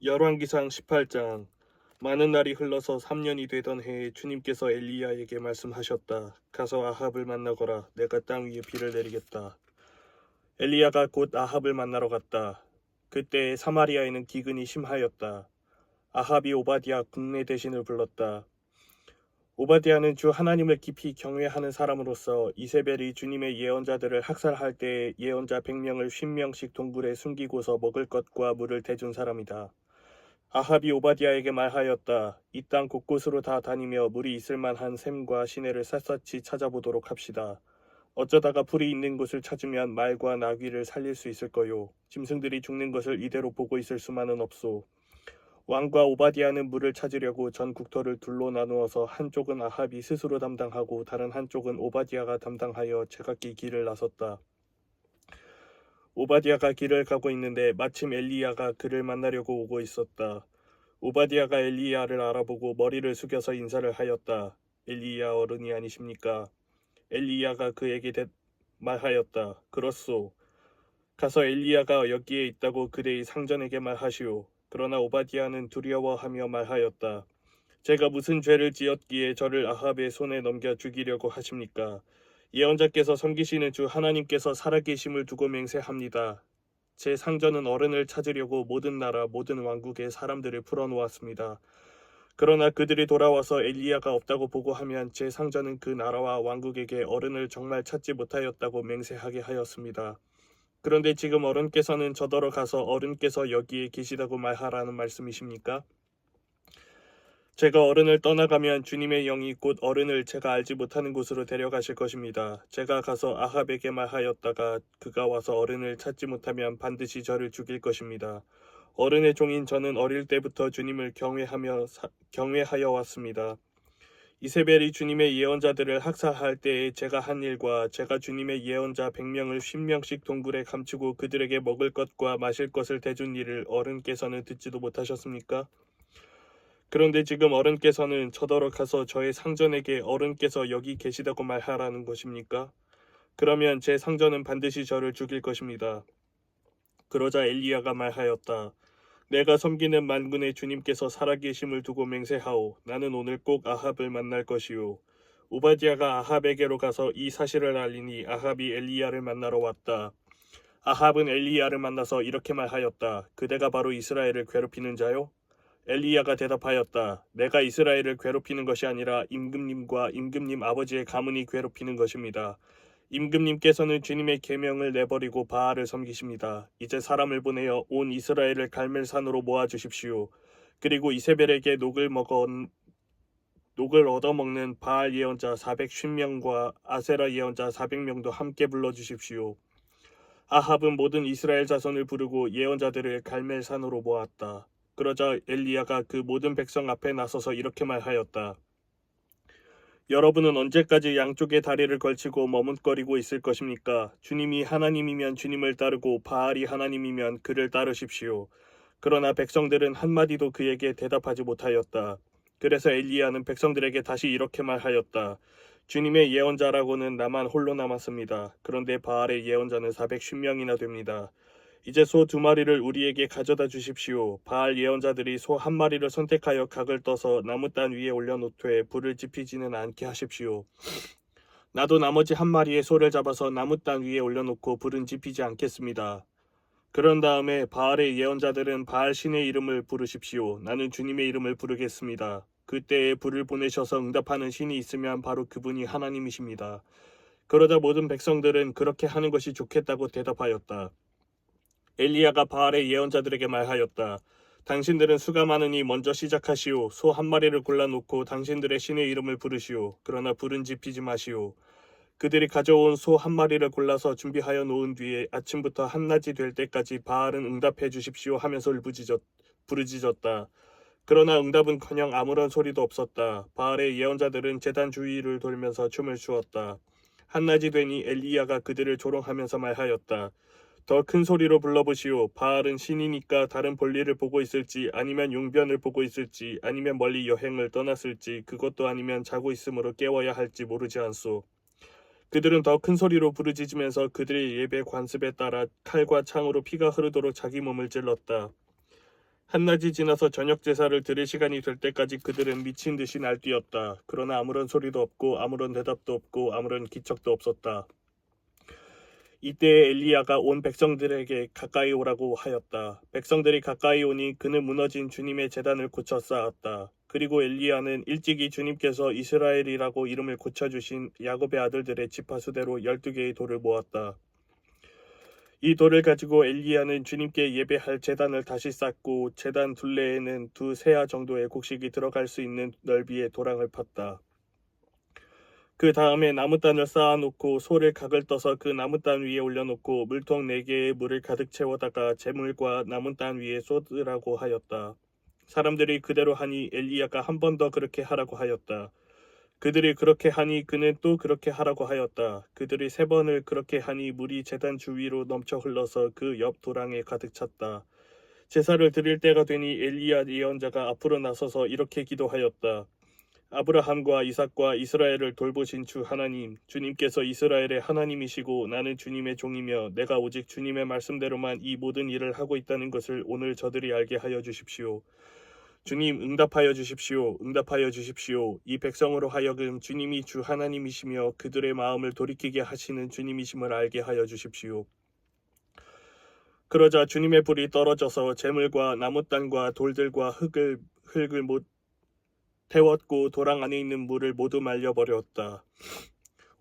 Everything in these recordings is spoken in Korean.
열왕기상 18장. 많은 날이 흘러서 3년이 되던 해에 주님께서 엘리야에게 말씀하셨다. 가서 아합을 만나거라. 내가 땅 위에 비를 내리겠다. 엘리야가 곧 아합을 만나러 갔다. 그때 사마리아에는 기근이 심하였다. 아합이 오바댜 국내 대신을 불렀다. 오바댜는 주 하나님을 깊이 경외하는 사람으로서 이세벨이 주님의 예언자들을 학살할 때에 예언자 100명을 50명씩 동굴에 숨기고서 먹을 것과 물을 대준 사람이다. 아합이 오바댜에게 말하였다. 이 땅 곳곳으로 다 다니며 물이 있을 만한 샘과 시내를 샅샅이 찾아보도록 합시다. 어쩌다가 풀이 있는 곳을 찾으면 말과 나귀를 살릴 수 있을 거요. 짐승들이 죽는 것을 이대로 보고 있을 수만은 없소. 왕과 오바댜는 물을 찾으려고 전 국토를 둘로 나누어서 한쪽은 아합이 스스로 담당하고 다른 한쪽은 오바댜가 담당하여 제각기 길을 나섰다. 오바댜가 길을 가고 있는데 마침 엘리야가 그를 만나려고 오고 있었다. 오바댜가 엘리야를 알아보고 머리를 숙여서 인사를 하였다. 엘리야 어른이 아니십니까? 엘리야가 그에게 말하였다. 그렇소. 가서 엘리야가 여기에 있다고 그대의 상전에게 말하시오. 그러나 오바댜는 두려워하며 말하였다. 제가 무슨 죄를 지었기에 저를 아합의 손에 넘겨 죽이려고 하십니까? 예언자께서 섬기시는 주 하나님께서 살아계심을 두고 맹세합니다. 제 상전은 어른을 찾으려고 모든 나라 모든 왕국의 사람들을 풀어놓았습니다. 그러나 그들이 돌아와서 엘리야가 없다고 보고하면 제 상전은 그 나라와 왕국에게 어른을 정말 찾지 못하였다고 맹세하게 하였습니다. 그런데 지금 어른께서는 저더러 가서 어른께서 여기에 계시다고 말하라는 말씀이십니까? 제가 어른을 떠나가면 주님의 영이 곧 어른을 제가 알지 못하는 곳으로 데려가실 것입니다. 제가 가서 아합에게 말하였다가 그가 와서 어른을 찾지 못하면 반드시 저를 죽일 것입니다. 어른의 종인 저는 어릴 때부터 주님을 경외하여 왔습니다. 이세벨이 주님의 예언자들을 학살할 때에 제가 한 일과 제가 주님의 예언자 100명을 50명씩 동굴에 감추고 그들에게 먹을 것과 마실 것을 대준 일을 어른께서는 듣지도 못하셨습니까? 그런데 지금 어른께서는 저더러 가서 저의 상전에게 어른께서 여기 계시다고 말하라는 것입니까? 그러면 제 상전은 반드시 저를 죽일 것입니다. 그러자 엘리야가 말하였다. 내가 섬기는 만군의 주님께서 살아계심을 두고 맹세하오. 나는 오늘 꼭 아합을 만날 것이오. 오바댜가 아합에게로 가서 이 사실을 알리니 아합이 엘리야를 만나러 왔다. 아합은 엘리야를 만나서 이렇게 말하였다. 그대가 바로 이스라엘을 괴롭히는 자요? 엘리야가 대답하였다. 내가 이스라엘을 괴롭히는 것이 아니라 임금님과 임금님 아버지의 가문이 괴롭히는 것입니다. 임금님께서는 주님의 계명을 내버리고 바알을 섬기십니다. 이제 사람을 보내어 온 이스라엘을 갈멜산으로 모아주십시오. 그리고 이세벨에게 녹을 얻어먹는 바알 예언자 450명과 아세라 예언자 400명도 함께 불러주십시오. 아합은 모든 이스라엘 자손을 부르고 예언자들을 갈멜산으로 모았다. 그러자 엘리야가 그 모든 백성 앞에 나서서 이렇게 말하였다. 여러분은 언제까지 양쪽에 다리를 걸치고 머뭇거리고 있을 것입니까? 주님이 하나님이면 주님을 따르고 바알이 하나님이면 그를 따르십시오. 그러나 백성들은 한마디도 그에게 대답하지 못하였다. 그래서 엘리야는 백성들에게 다시 이렇게 말하였다. 주님의 예언자라고는 나만 홀로 남았습니다. 그런데 바알의 예언자는 450명이나 됩니다. 이제 소 2마리를 우리에게 가져다 주십시오. 바알 예언자들이 소 1마리를 선택하여 각을 떠서 나무단 위에 올려놓되 불을 지피지는 않게 하십시오. 나도 나머지 1마리의 소를 잡아서 나무단 위에 올려놓고 불은 지피지 않겠습니다. 그런 다음에 바알의 예언자들은 바알 신의 이름을 부르십시오. 나는 주님의 이름을 부르겠습니다. 그때에 불을 보내셔서 응답하는 신이 있으면 바로 그분이 하나님이십니다. 그러자 모든 백성들은 그렇게 하는 것이 좋겠다고 대답하였다. 엘리야가 바알의 예언자들에게 말하였다. 당신들은 수가 많으니 먼저 시작하시오. 소 1마리를 골라놓고 당신들의 신의 이름을 부르시오. 그러나 불은 지피지 마시오. 그들이 가져온 소 1마리를 골라서 준비하여 놓은 뒤에 아침부터 한낮이 될 때까지 바알은 응답해 주십시오 하면서 부르짖었다. 그러나 응답은커녕 아무런 소리도 없었다. 바알의 예언자들은 제단 주위를 돌면서 춤을 추었다. 한낮이 되니 엘리야가 그들을 조롱하면서 말하였다. 더 큰 소리로 불러보시오. 바알은 신이니까 다른 볼일을 보고 있을지 아니면 용변을 보고 있을지 아니면 멀리 여행을 떠났을지 그것도 아니면 자고 있으므로 깨워야 할지 모르지 않소. 그들은 더 큰 소리로 부르짖으면서 그들의 예배 관습에 따라 칼과 창으로 피가 흐르도록 자기 몸을 찔렀다. 한낮이 지나서 저녁 제사를 드릴 시간이 될 때까지 그들은 미친 듯이 날뛰었다. 그러나 아무런 소리도 없고 아무런 대답도 없고 아무런 기척도 없었다. 이때 엘리야가 온 백성들에게 가까이 오라고 하였다. 백성들이 가까이 오니 그는 무너진 주님의 제단을 고쳐 쌓았다. 그리고 엘리야는 일찍이 주님께서 이스라엘이라고 이름을 고쳐주신 야곱의 아들들의 지파수대로 12개의 돌을 모았다. 이 돌을 가지고 엘리야는 주님께 예배할 제단을 다시 쌓고 제단 둘레에는 2세아 정도의 곡식이 들어갈 수 있는 넓이의 도랑을 팠다. 그 다음에 나무단을 쌓아놓고 소를 각을 떠서 그 나무단 위에 올려놓고 물통 4개의 물을 가득 채워다가 재물과 나무단 위에 쏟으라고 하였다. 사람들이 그대로 하니 엘리야가 한 번 더 그렇게 하라고 하였다. 그들이 그렇게 하니 그는 또 그렇게 하라고 하였다. 그들이 3번을 그렇게 하니 물이 제단 주위로 넘쳐 흘러서 그 옆 도랑에 가득 찼다. 제사를 드릴 때가 되니 엘리야 예언자가 앞으로 나서서 이렇게 기도하였다. 아브라함과 이삭과 이스라엘을 돌보신 주 하나님, 주님께서 이스라엘의 하나님이시고 나는 주님의 종이며 내가 오직 주님의 말씀대로만 이 모든 일을 하고 있다는 것을 오늘 저들이 알게 하여 주십시오. 주님, 응답하여 주십시오. 응답하여 주십시오. 이 백성으로 하여금 주님이 주 하나님이시며 그들의 마음을 돌이키게 하시는 주님이심을 알게 하여 주십시오. 그러자 주님의 불이 떨어져서 재물과 나무단과 돌들과 흙을 못 태웠고 도랑 안에 있는 물을 모두 말려버렸다.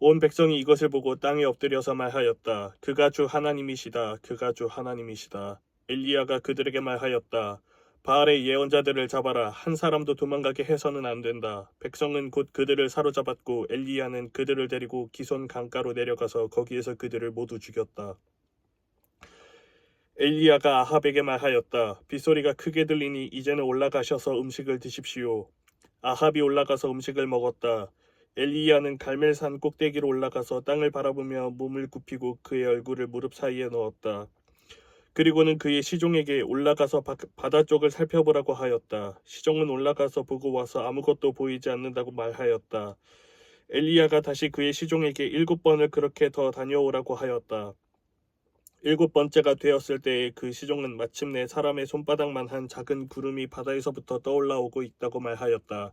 온 백성이 이것을 보고 땅에 엎드려서 말하였다. 그가 주 하나님이시다. 그가 주 하나님이시다. 엘리야가 그들에게 말하였다. 바알의 예언자들을 잡아라. 한 사람도 도망가게 해서는 안 된다. 백성은 곧 그들을 사로잡았고 엘리야는 그들을 데리고 기손 강가로 내려가서 거기에서 그들을 모두 죽였다. 엘리야가 아합에게 말하였다. 빗소리가 크게 들리니 이제는 올라가셔서 음식을 드십시오. 아합이 올라가서 음식을 먹었다. 엘리야는 갈멜산 꼭대기로 올라가서 땅을 바라보며 몸을 굽히고 그의 얼굴을 무릎 사이에 넣었다. 그리고는 그의 시종에게 올라가서 바다 쪽을 살펴보라고 하였다. 시종은 올라가서 보고 와서 아무것도 보이지 않는다고 말하였다. 엘리야가 다시 그의 시종에게 7번을 그렇게 더 다녀오라고 하였다. 7번째가 되었을 때에 그 시종은 마침내 사람의 손바닥만한 작은 구름이 바다에서부터 떠올라오고 있다고 말하였다.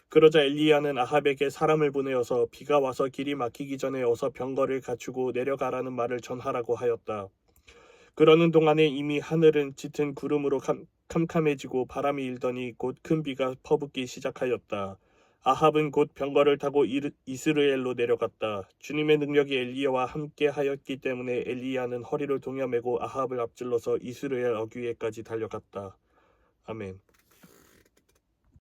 그러자 엘리야는 아합에게 사람을 보내어서 비가 와서 길이 막히기 전에 어서 병거를 갖추고 내려가라는 말을 전하라고 하였다. 그러는 동안에 이미 하늘은 짙은 구름으로 캄캄해지고 바람이 일더니 곧 큰 비가 퍼붓기 시작하였다. 아합은 곧 병거를 타고 이스라엘로 내려갔다. 주님의 능력이 엘리야와 함께 하였기 때문에 엘리야는 허리를 동여매고 아합을 앞질러서 이스라엘 어귀에까지 달려갔다. 아멘.